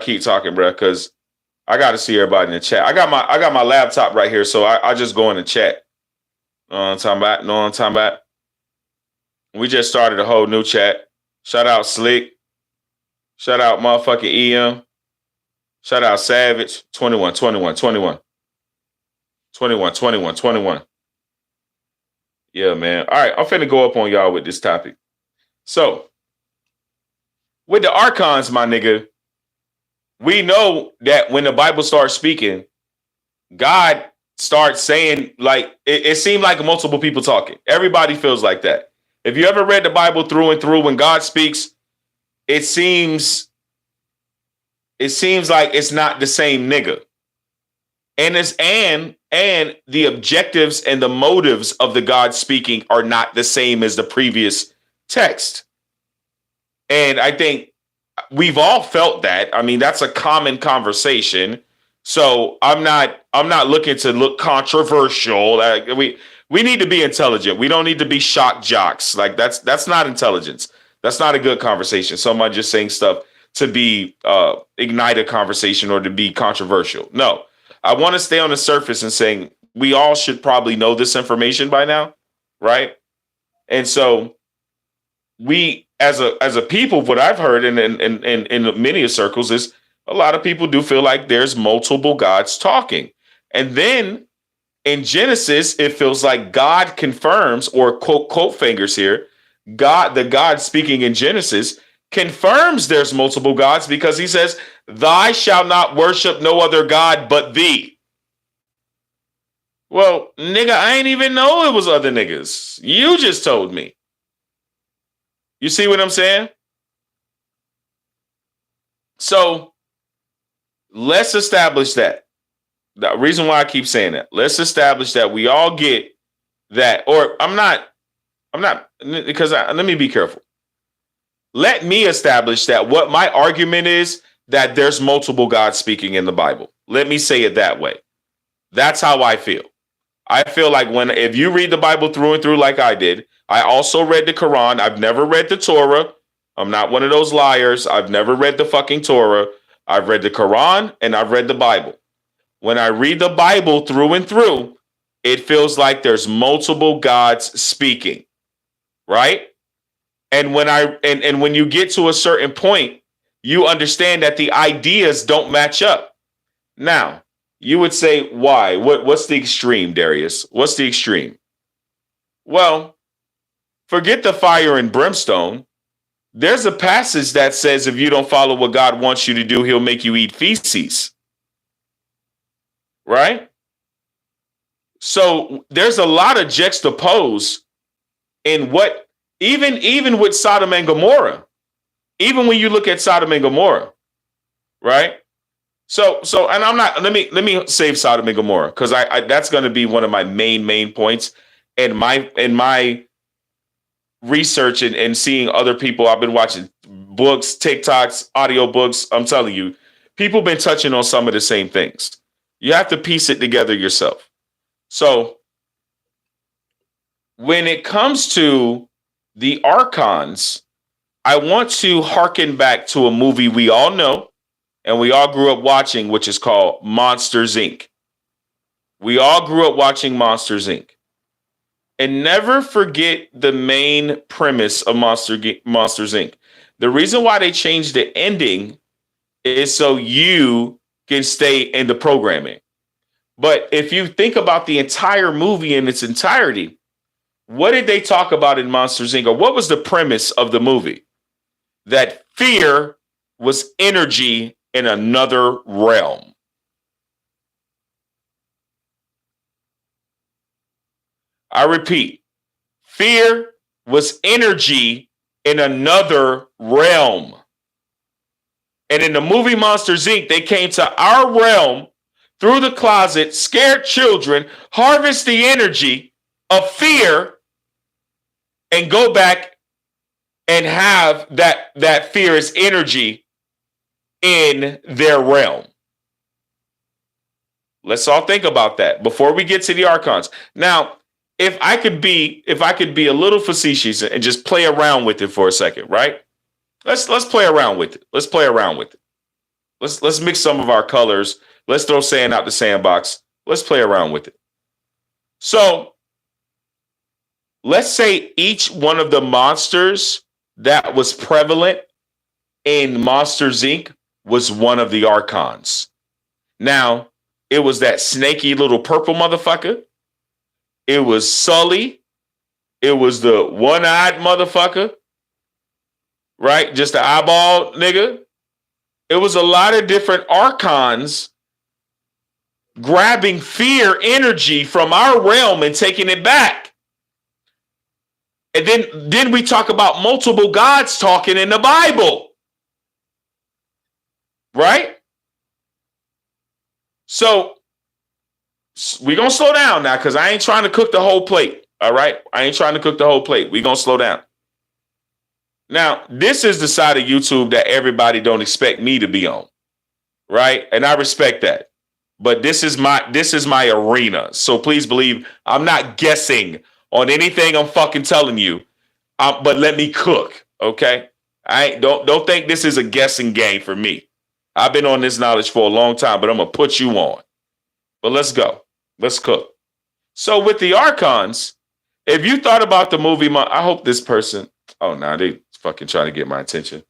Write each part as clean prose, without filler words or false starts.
keep talking, bro, because I got to see everybody in the chat. I got my laptop right here, so I just go in the chat. Know what I'm talking about? Know what I'm talking about? We just started a whole new chat. Shout out Slick. Shout out motherfucking EM. Shout out Savage. 21, 21, 21. 21, 21, 21. Yeah, man. All right, I'm finna go up on y'all with this topic. So, with the archons, my nigga, we know that when the Bible starts speaking, God starts saying, like, it seemed like multiple people talking. Everybody feels like that. If you ever read the Bible through and through, when God speaks, it seems like it's not the same nigga. And the objectives and the motives of the God speaking are not the same as the previous text. And I think we've all felt that. I mean, that's a common conversation. So I'm not looking to look controversial. Like, we need to be intelligent. We don't need to be shock jocks. Like, that's not intelligence. That's not a good conversation. Someone just saying stuff to be ignite a conversation or to be controversial. No, I want to stay on the surface and saying we all should probably know this information by now, right? And so we, as a people, what I've heard in many circles is a lot of people do feel like there's multiple gods talking. And then in Genesis, it feels like God confirms, or quote fingers here, the God speaking in Genesis confirms there's multiple gods, because he says, "Thou shalt not worship no other God but thee." Well, nigga, I ain't even know it was other niggas. You just told me. You see what I'm saying? So let's establish that. The reason why I keep saying that, let's establish that we all get that, or I'm not, because let me be careful. Let me establish that what my argument is, that there's multiple gods speaking in the Bible. Let me say it that way. That's how I feel. I feel like if you read the Bible through and through like I did, I also read the Quran. I've never read the Torah. I'm not one of those liars. I've never read the fucking Torah. I've read the Quran and I've read the Bible. When I read the Bible through and through, it feels like there's multiple gods speaking, right? And when you get to a certain point, you understand that the ideas don't match up. Now, you would say, why? What's the extreme, Darius? What's the extreme? Well, forget the fire and brimstone. There's a passage that says if you don't follow what God wants you to do, he'll make you eat feces. Right? So there's a lot of juxtapose in what, even with Sodom and Gomorrah, even when you look at Sodom and Gomorrah, right? So, and I'm not, let me save Sodom and Gomorrah, because I that's going to be one of my main points in my research and seeing other people. I've been watching books, TikToks, audiobooks. I'm telling you, people been touching on some of the same things. You have to piece it together yourself. So when it comes to the archons, I want to hearken back to a movie we all know and we all grew up watching, which is called Monsters, Inc. We all grew up watching Monsters, Inc. And never forget the main premise of Monsters, Inc. The reason why they changed the ending is so you can stay in the programming. But if you think about the entire movie in its entirety, what did they talk about in Monsters, Inc.? Or what was the premise of the movie? That fear was energy in another realm. I repeat, fear was energy in another realm. And in the movie Monsters, Inc., they came to our realm through the closet, scared children, harvest the energy of fear, and go back and have that fear as energy in their realm. Let's all think about that before we get to the archons. Now, if I could be a little facetious and just play around with it for a second, right? Let's play around with it. Let's play around with it. Let's mix some of our colors. Let's throw sand out the sandbox. Let's play around with it. So let's say each one of the monsters that was prevalent in Monsters Inc. was one of the Archons. Now, it was that snaky little purple motherfucker. It was Sully. It was the one-eyed motherfucker. Right? Just the eyeball nigga. It was a lot of different Archons grabbing fear energy from our realm and taking it back. And then we talk about multiple gods talking in the Bible. Right? So we're going to slow down now because I ain't trying to cook the whole plate. All right? I ain't trying to cook the whole plate. We're going to slow down. Now, this is the side of YouTube that everybody don't expect me to be on. Right? And I respect that. But this is my arena. So please believe I'm not guessing on anything I'm fucking telling you. But let me cook. Okay? Don't think this is a guessing game for me. I've been on this knowledge for a long time, but I'm going to put you on. But let's go. Let's cook. So with the Archons, if you thought about the movie, I hope this person, oh, no, they fucking trying to get my attention.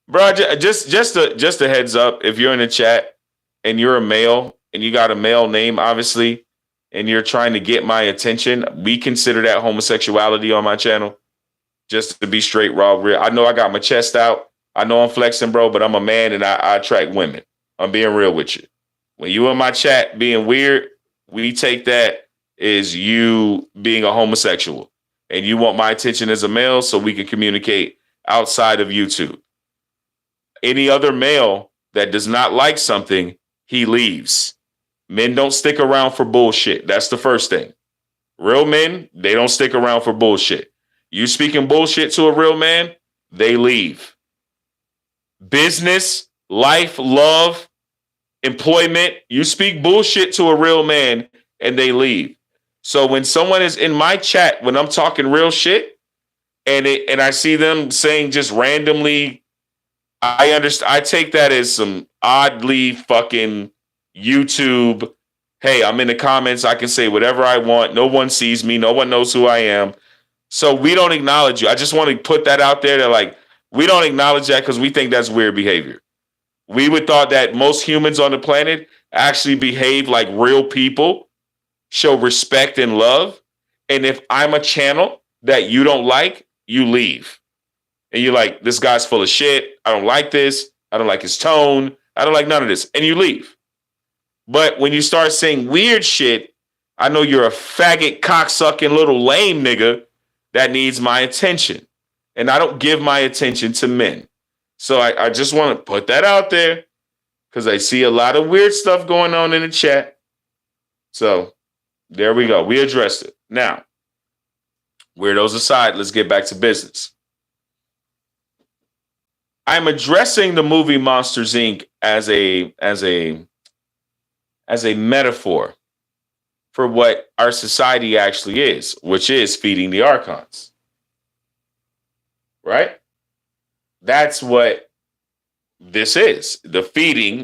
Bro, just a heads up, if you're in the chat and you're a male and you got a male name, obviously, and you're trying to get my attention, we consider that homosexuality on my channel. Just to be straight, raw, real. I know I got my chest out. I know I'm flexing, bro, but I'm a man and I attract women. I'm being real with you. When you in my chat being weird, we take that as you being a homosexual. And you want my attention as a male so we can communicate outside of YouTube. Any other male that does not like something, he leaves. Men don't stick around for bullshit. That's the first thing. Real men, they don't stick around for bullshit. You speaking bullshit to a real man, they leave. Business, life, love, employment, you speak bullshit to a real man and they leave. So when someone is in my chat, when I'm talking real shit and I see them saying just randomly, I understand. I take that as some oddly fucking YouTube. Hey, I'm in the comments. I can say whatever I want. No one sees me. No one knows who I am. So we don't acknowledge you. I just want to put that out there that like, we don't acknowledge that because we think that's weird behavior. We would thought that most humans on the planet actually behave like real people, show respect and love. And if I'm a channel that you don't like, you leave. And you're like, this guy's full of shit. I don't like this. I don't like his tone. I don't like none of this. And you leave. But when you start saying weird shit, I know you're a faggot, cocksucking little lame nigga that needs my attention. And I don't give my attention to men. So I just want to put that out there because I see a lot of weird stuff going on in the chat. So there we go. We addressed it. Now, weirdos aside, let's get back to business. I'm addressing the movie Monsters Inc. as a metaphor for what our society actually is, which is feeding the Archons. Right? That's what this is. The feeding